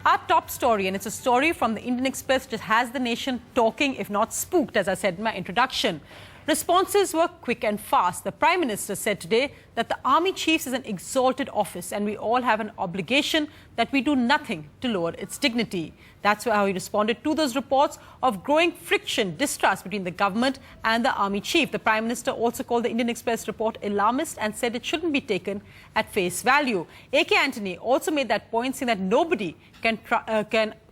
Our top story, and it's a story from the Indian Express, just has the nation talking, if not spooked, as I said in my introduction. Responses were quick and fast. The Prime Minister said today that the Army Chiefs is an exalted office and we all have an obligation that we do nothing to lower its dignity. That's how he responded to those reports of growing friction, distrust between the government and the Army Chief. The Prime Minister also called the Indian Express report alarmist and said it shouldn't be taken at face value. A.K. Antony also made that point, saying that nobody can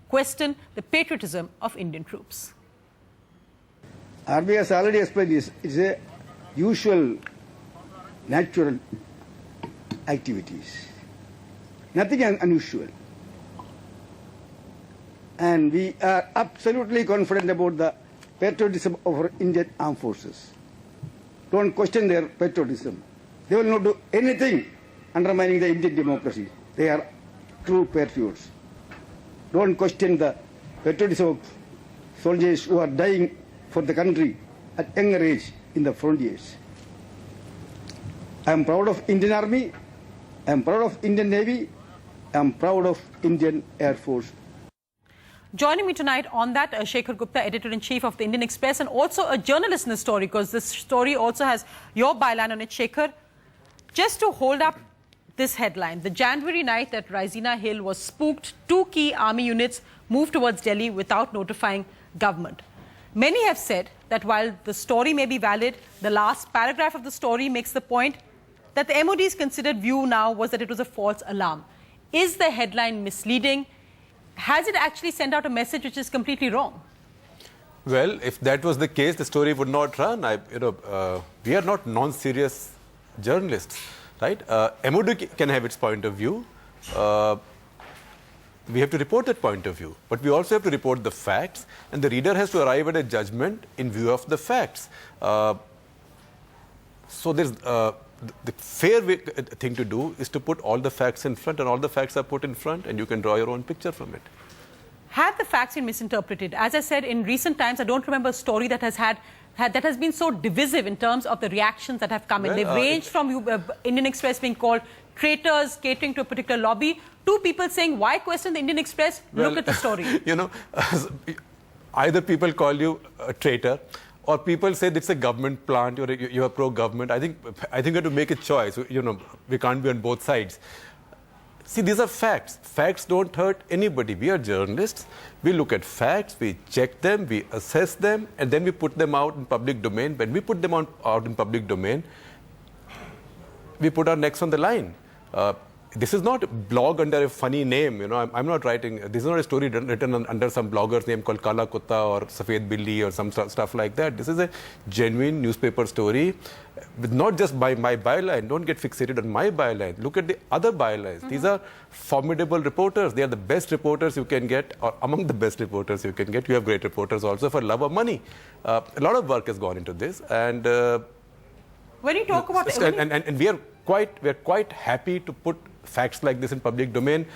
question the patriotism of Indian troops. Army has already explained this. It's a usual, natural activities. Nothing unusual. And we are absolutely confident about the patriotism of our Indian armed forces. Don't question their patriotism. They will not do anything undermining the Indian democracy. They are true patriots. Don't question the patriotism of soldiers who are dying for the country at younger age in the frontiers. I am proud of Indian Army, I am proud of Indian Navy, I am proud of Indian Air Force. Joining me tonight on that, Shekhar Gupta, Editor-in-Chief of the Indian Express, and also a journalist in the story, because this story also has your byline on it, Shekhar. Just to hold up this headline, the January night that Raisina Hill was spooked, 2 key army units moved towards Delhi without notifying government. Many have said that while the story may be valid, the last paragraph of the story makes the point that the MOD's considered view now was that it was a false alarm. Is the headline misleading? Has it actually sent out a message which is completely wrong? Well, if that was the case, the story would not run. We are not non-serious journalists, right? MOD can have its point of view. We have to report that point of view, but we also have to report the facts, and the reader has to arrive at a judgment in view of the facts. So there's the fair thing to do is to put all the facts in front, and all the facts are put in front, and you can draw your own picture from it. Have the facts been misinterpreted? As I said, in recent times, I don't remember a story that has been so divisive in terms of the reactions that have come in. They've ranged from Indian Express being called traitors, catering to a particular lobby, to people saying, why question the Indian Express? Look at the story. Either people call you a traitor, or people say it's a government plant, you are pro-government. I think you have to make a choice. We can't be on both sides. See, these are facts. Facts don't hurt anybody. We are journalists. We look at facts, we check them, we assess them, and then we put them out in public domain. When we put them out in public domain, we put our necks on the line. This is not a blog under a funny name. I'm not writing. This is not a story written under some blogger's name called Kala Kutta or Safed Billi or some stuff like that. This is a genuine newspaper story, with not just by my byline. Don't get fixated on my byline. Look at the other bylines. These are formidable reporters. They are the best reporters you can get, or among the best reporters you can get. You have great reporters also for love of money. A lot of work has gone into this, and when you talk about and we are quite happy to put facts like this in public domain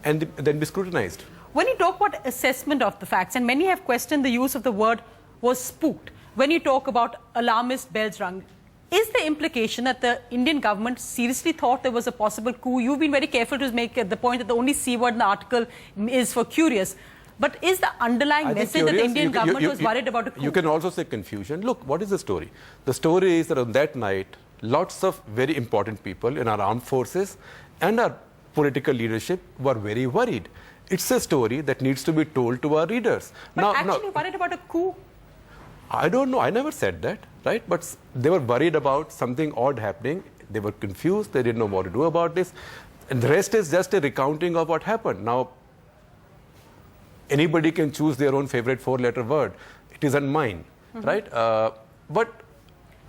and then be scrutinized. When you talk about assessment of the facts, and many have questioned the use of the word was spooked, when you talk about alarmist bells rung, is the implication that the Indian government seriously thought there was a possible coup? You've been very careful to make the point that the only C word in the article is for curious. But is the underlying message that the Indian government was worried about a coup? You can also say confusion. Look, what is the story? The story is that on that night, lots of very important people in our armed forces and our political leadership were very worried. It's a story that needs to be told to our readers. But actually worried about a coup? I don't know. I never said that, right? But they were worried about something odd happening. They were confused. They didn't know what to do about this. And the rest is just a recounting of what happened. Now, anybody can choose their own favorite 4-letter word. It isn't mine, right?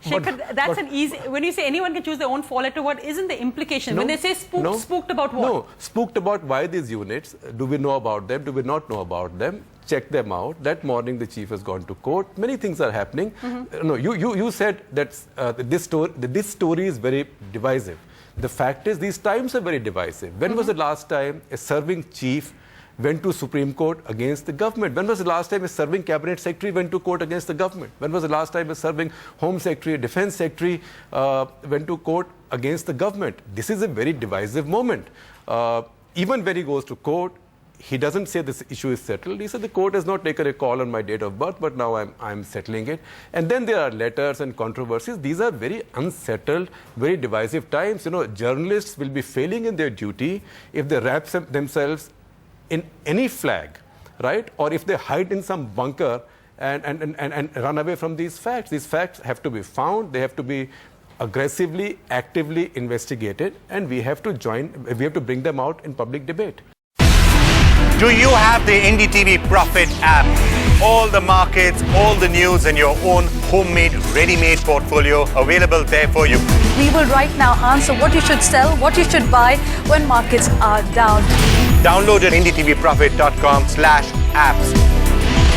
Shekhar, that's an easy... When you say anyone can choose their own 4-letter word, isn't the implication? When they say spooked about what? No, spooked about why these units. Do we know about them? Do we not know about them? Check them out. That morning, the chief has gone to court. Many things are happening. No, you said that this story is very divisive. The fact is, these times are very divisive. When was the last time a serving chief went to Supreme Court against the government? When was the last time a serving cabinet secretary went to court against the government? When was the last time a serving home secretary, a defense secretary went to court against the government? This is a very divisive moment. Even when he goes to court, he doesn't say this issue is settled. He said the court has not taken a call on my date of birth, but now I'm settling it. And then there are letters and controversies. These are very unsettled, very divisive times. Journalists will be failing in their duty if they wrap themselves in any flag, right? Or if they hide in some bunker and run away from these facts. These facts have to be found. They have to be aggressively, actively investigated, and we have to bring them out in public debate. Do you have the NDTV Profit app? All the markets, all the news and your own homemade, ready-made portfolio available there for you. We will right now answer what you should sell, what you should buy when markets are down. Download at ndtvprofit.com/apps.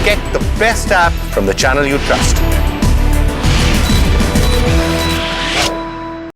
Get the best app from the channel you trust.